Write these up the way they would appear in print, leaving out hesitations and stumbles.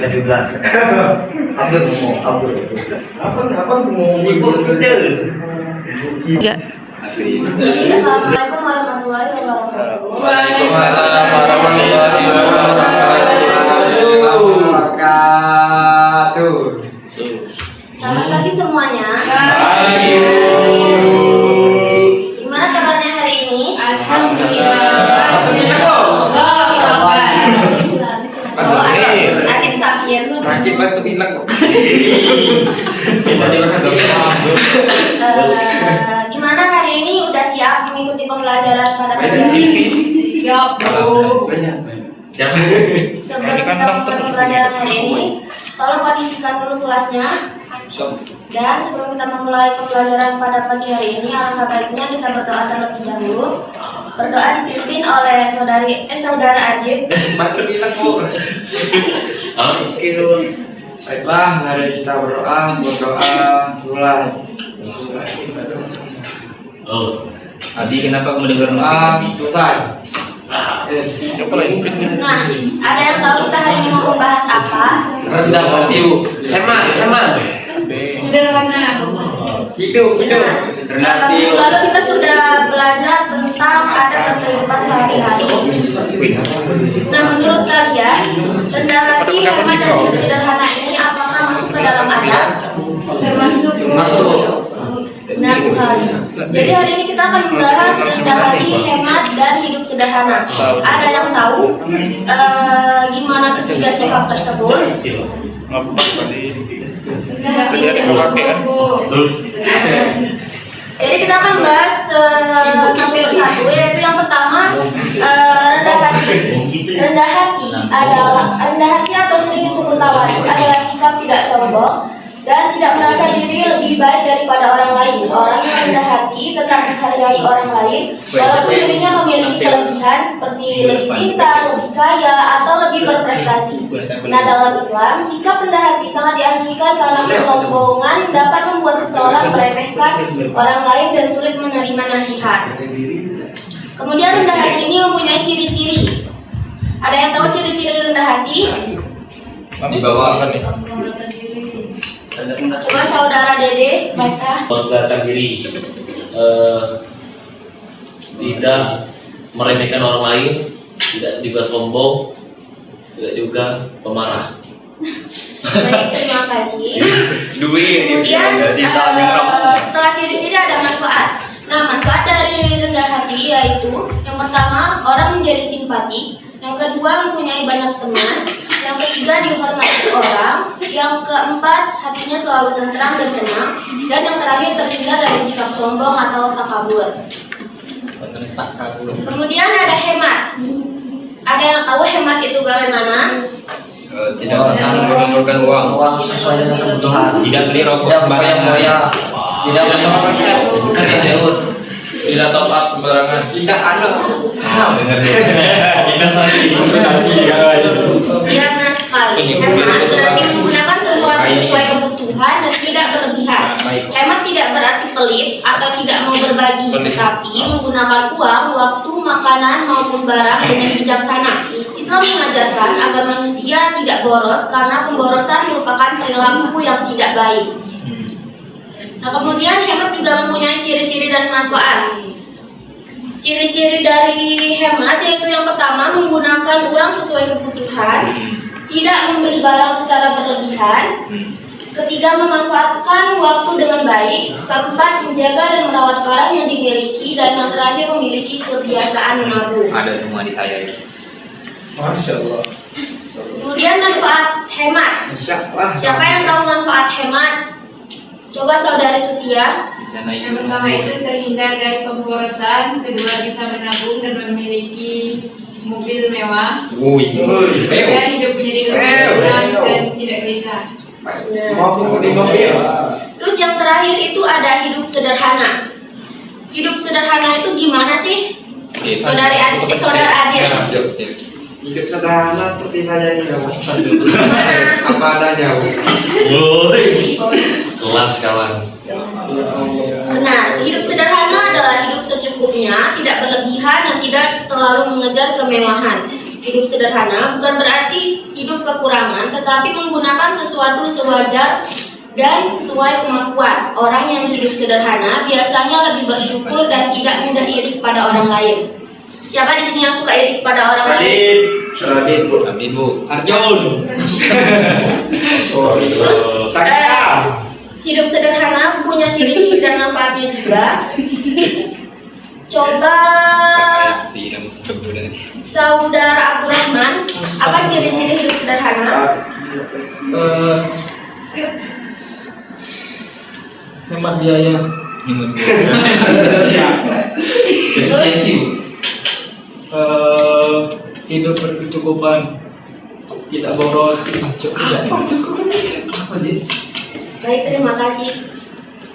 bisa dijelaskan. Abdul ngomong, Abdul. Apa ngomong ibu kita? Ya. Assalamualaikum warahmatullahi wabarakatuh. Waalaikumsalam warahmatullahi wabarakatuh. Selamat pagi semuanya. Gimana kabarnya hari ini? Alhamdulillah. Akin sakit. Sakit banget bilang kok. Gimana hari ini udah siap mengikuti pembelajaran pada pagi hari ini? Siap, Bu. Siap. Sebelum kita mulai pembelajaran hari ini, tolong kondisikan dulu kelasnya. Dan sebelum kita memulai pembelajaran pada pagi hari ini, alangkah baiknya kita berdoa terlebih dahulu. Berdoa dipimpin oleh saudara Ajit. Baiklah, mari kita berdoa mulai. Oh, Adi kenapa kamu dengar musik Adi? Selesai. Nah, ada yang tahu kita hari ini mau membahas apa? Rendah hati, Bu. Hemat. Sederhana. Hidup. Minggu lalu kita sudah belajar tentang adab dan kehidupan sehari-hari. Nah, menurut kalian, rendah hati, hemat, dan hidup sederhana ini apakah masuk ke dalam adab? Masuk. Benar sekali. Jadi hari ini kita akan membahas rendah hati, hemat, dan hidup sederhana. Ada yang tahu gimana ketiga sifat tersebut? Jadi kita akan bahas satu persatu, yaitu yang pertama rendah hati. Rendah hati atau sering disebut tawadhu adalah sikap tidak sombong dan tidak merasa diri lebih baik daripada orang lain. Orang yang rendah hati tetap menghargai orang lain walaupun dirinya memiliki kelebihan seperti lebih pintar, lebih kaya, atau lebih berprestasi. Nah, dalam Islam, sikap rendah hati sangat dianjurkan karena kesombongan dapat membuat seseorang meremehkan orang lain dan sulit menerima nasihat. Kemudian rendah hati ini mempunyai ciri-ciri. Ada yang tahu ciri-ciri rendah hati? Di bawah kan nih. Coba saudara Dede baca. Membanggakan diri, tidak meremehkan orang lain, tidak juga sombong, tidak juga pemarah. Baik, terima kasih. Duit. Kemudian setelah ciri-ciri ada manfaat. Nah, manfaat dari rendah hati yaitu yang pertama, orang menjadi simpati. Yang kedua, mempunyai banyak teman. Yang ketiga, dihormati orang. Yang keempat, hatinya selalu tentram dan tenang. Dan yang terakhir, terhindar dari sikap sombong atau takabur. Kemudian ada hemat. Ada yang tahu hemat itu bagaimana? Tidak pernah mengumpulkan uang sesuai dengan kebutuhan. Tidak beli rokok sembarangan. Tidak serius. Tidak top up sembarangan. Tidak ada. Dengar kita sakit. Iya, benar sekali. Hemat berarti menggunakan sesuatu sesuai kebutuhan dan tidak berlebihan. Hemat tidak berarti pelit atau tidak mau berbagi, tetapi menggunakan uang, waktu, makanan maupun barang dengan bijaksana. Islam mengajarkan agar manusia tidak boros karena pemborosan merupakan perilaku yang tidak baik. Nah, kemudian hemat juga mempunyai ciri-ciri dan manfaat. Ciri-ciri dari hemat yaitu yang pertama, menggunakan uang sesuai kebutuhan, tidak membeli barang secara berlebihan. Ketiga, memanfaatkan waktu dengan baik. Keempat, menjaga dan merawat barang yang dimiliki. Dan yang terakhir, memiliki kebiasaan menabung. Ada semua di saya itu. Masya Allah. Kemudian manfaat hemat. Siapa yang tahu manfaat hemat? Coba saudari Sutia. Bisa naik. Yang pertama itu terhindar dari pemborosan, kedua bisa menabung dan memiliki mobil mewah, ketiga hidup menjadi lebih tenang dan tidak gelisah. Terus yang terakhir itu ada hidup sederhana. Hidup sederhana itu gimana sih? Saudara Adil. Hidup sederhana seperti saya ini apa adanya. Kelas kawan. Benar, hidup sederhana adalah hidup secukupnya, tidak berlebihan dan tidak selalu mengejar kemewahan. Hidup sederhana bukan berarti hidup kekurangan, tetapi menggunakan sesuatu sewajar dan sesuai kemampuan. Orang yang hidup sederhana biasanya lebih bersyukur dan tidak mudah iri pada orang lain. Siapa di sini yang suka iri pada orang lain? Radit, Bu. Amin Bu. Arjun. Terus hidup sederhana punya ciri-ciri dan manfaatnya juga. Coba Saudara Abdurrahman, apa ciri-ciri hidup sederhana? Hemat biaya. Efisiensi Bu. Hidup berkecukupan, tidak boros. Baik, terima kasih.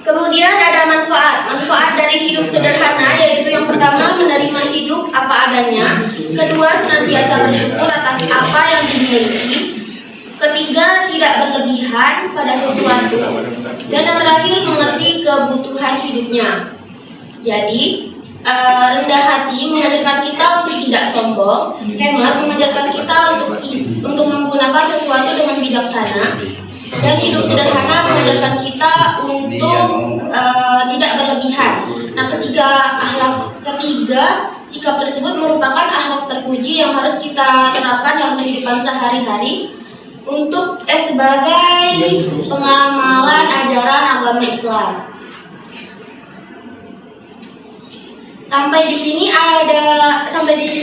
Kemudian ada manfaat dari hidup sederhana, yaitu yang pertama menerima hidup apa adanya, kedua senantiasa bersyukur atas apa yang dimiliki, ketiga tidak berlebihan pada sesuatu, dan yang terakhir mengerti kebutuhan hidupnya. Jadi rendah hati mengajarkan kita untuk tidak sombong, hemat mengajarkan kita untuk menggunakan sesuatu dengan bijaksana, dan hidup sederhana mengajarkan kita untuk tidak berlebihan. Nah, ketiga sikap tersebut merupakan akhlak terpuji yang harus kita terapkan dalam kehidupan sehari-hari untuk sebagai pengamalan ajaran agama Islam. Sampai di sini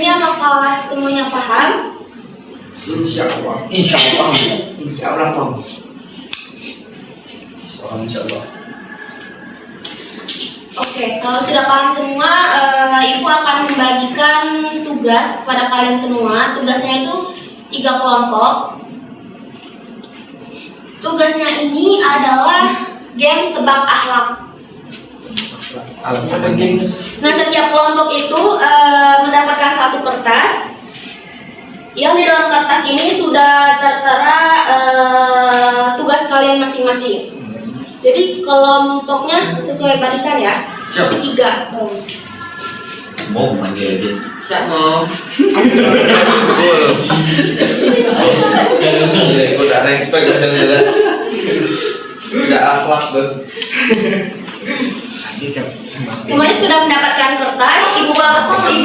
apakah semuanya paham? Insya Allah. Paham. Insya Allah. Oke, kalau sudah paham semua, Ibu akan membagikan tugas kepada kalian semua. Tugasnya itu 3 kelompok. Tugasnya ini adalah games tebak akhlak. Nah, setiap kelompok itu mendapatkan 1 kertas. Yang di dalam kertas ini sudah tertera tugas kalian masing-masing. Jadi kelompoknya sesuai barisan ya. Siap. 3. Mau manggil aja. Siap, Mom. Udah respect jalan-jalan. Udah akhlak tuh. Semuanya sudah mendapatkan kertas. Ibu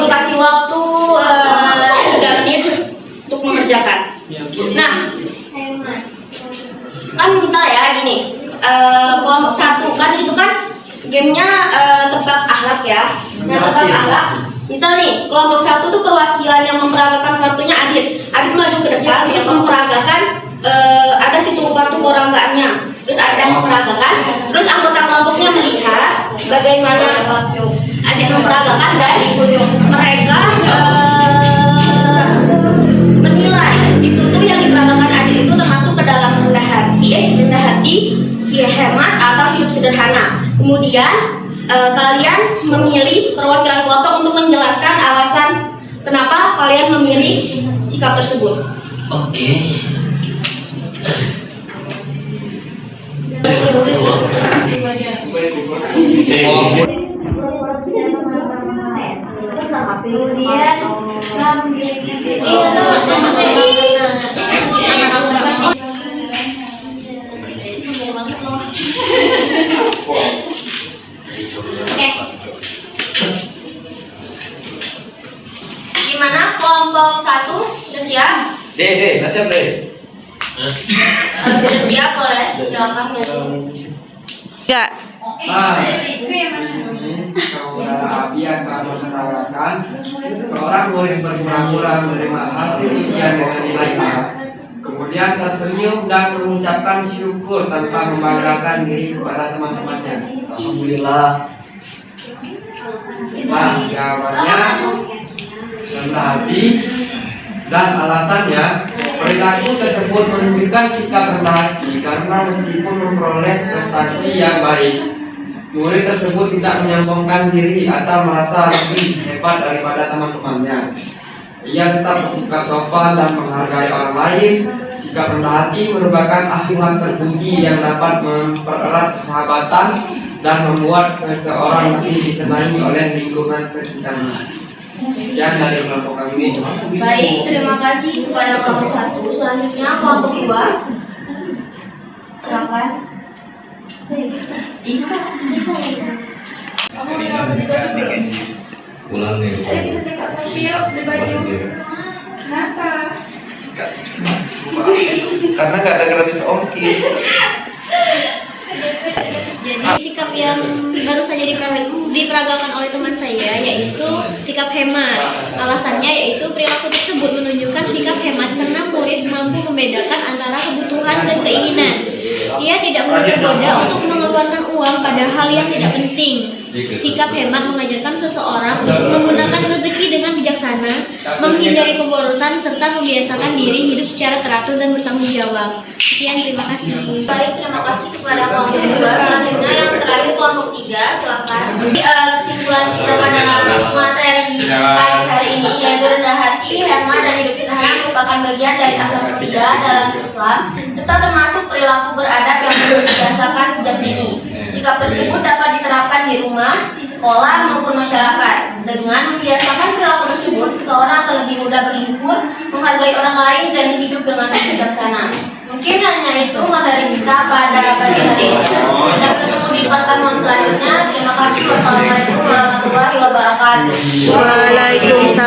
kasih waktu 3 menit untuk mengerjakan. Nah, kan misal ya gini, kelompok 1 kan itu kan gamenya tebak akhlak ya. Nah, tebak akhlak. Misal nih, kelompok 1 tuh perwakilan yang memperagakan kartunya Adit. Adit maju ke depan terus memperagakan ada situ kartu peragaannya. Terus ada yang memperagakan, terus anggota kelompoknya melihat bagaimana Adit memperagakan dan mereka menilai itu tuh yang diperagakan Adit itu termasuk ke dalam rendah hati, hemat atau hidup sederhana. Kemudian kalian memilih perwakilan kelompok untuk menjelaskan alasan kenapa kalian memilih sikap tersebut. Oke. Gimana kelompok 1 udah siap? Udah siap, Deh. Sudah siap, boleh silakan maju. Ya. Saudara Abi akan menerangkan seorang murid berpura-pura menerima hasil ujian dengan nilai A, kemudian tersenyum dan mengucapkan syukur tanpa membanggakan diri kepada teman-temannya. Alhamdulillah. Nah, jawabannya rendah hati dan alasannya perilaku tersebut menunjukkan sikap rendah hati karena meskipun memperoleh prestasi yang baik, murid tersebut tidak menyombongkan diri atau merasa lebih hebat daripada teman-temannya. Ia tetap bersikap sopan dan menghargai orang lain. Sikap rendah hati merupakan akhlak terpuji yang dapat mempererat persahabatan dan membuat seseorang lebih disenangi oleh lingkungan sekitarnya. Sekian dari kelompok kami. Baik, terima kasih kepada kelompok 1. Selanjutnya kelompok 2. Silakan. Ika. Pulang nih. Ayo kita cek Kak Safi yuk di baju. Kenapa? Karena nggak ada gratis ongkir. Jadi sikap yang baru saja diperagakan oleh teman saya yaitu sikap hemat. Alasannya yaitu perilaku tersebut menunjukkan sikap hemat karena murid mampu membedakan antara kebutuhan dan keinginan. Ia tidak mudah tergoda untuk mengeluarkan uang pada hal yang tidak penting. Sikap hemat mengajarkan seseorang untuk menggunakan rezeki dengan bijaksana, menghindari pemborosan serta membiasakan diri hidup secara teratur dan bertanggung jawab. Sekian, terima kasih. Baik, terima kasih kepada kelompok 2. Selanjutnya yang terakhir kelompok 3, silakan. Kesimpulan kita pada materi pagi hari ini yaitu rendah hati, hemat dan hidup sederhana merupakan bagian dari akhlak mulia dalam Islam, serta termasuk perilaku beradab yang perlu dibiasakan sejak dini. Sikap tersebut dapat diterapkan di rumah, di sekolah maupun masyarakat. Dengan membiasakan perilaku tersebut, seseorang akan lebih mudah bersyukur, menghargai orang lain dan hidup dengan bijaksana. Mungkin hanya itu materi kita pada pagi hari ini. Dan ketemu di pertemuan selanjutnya. Terima kasih. Wassalamualaikum warahmatullahi wabarakatuh. Waalaikumsalam.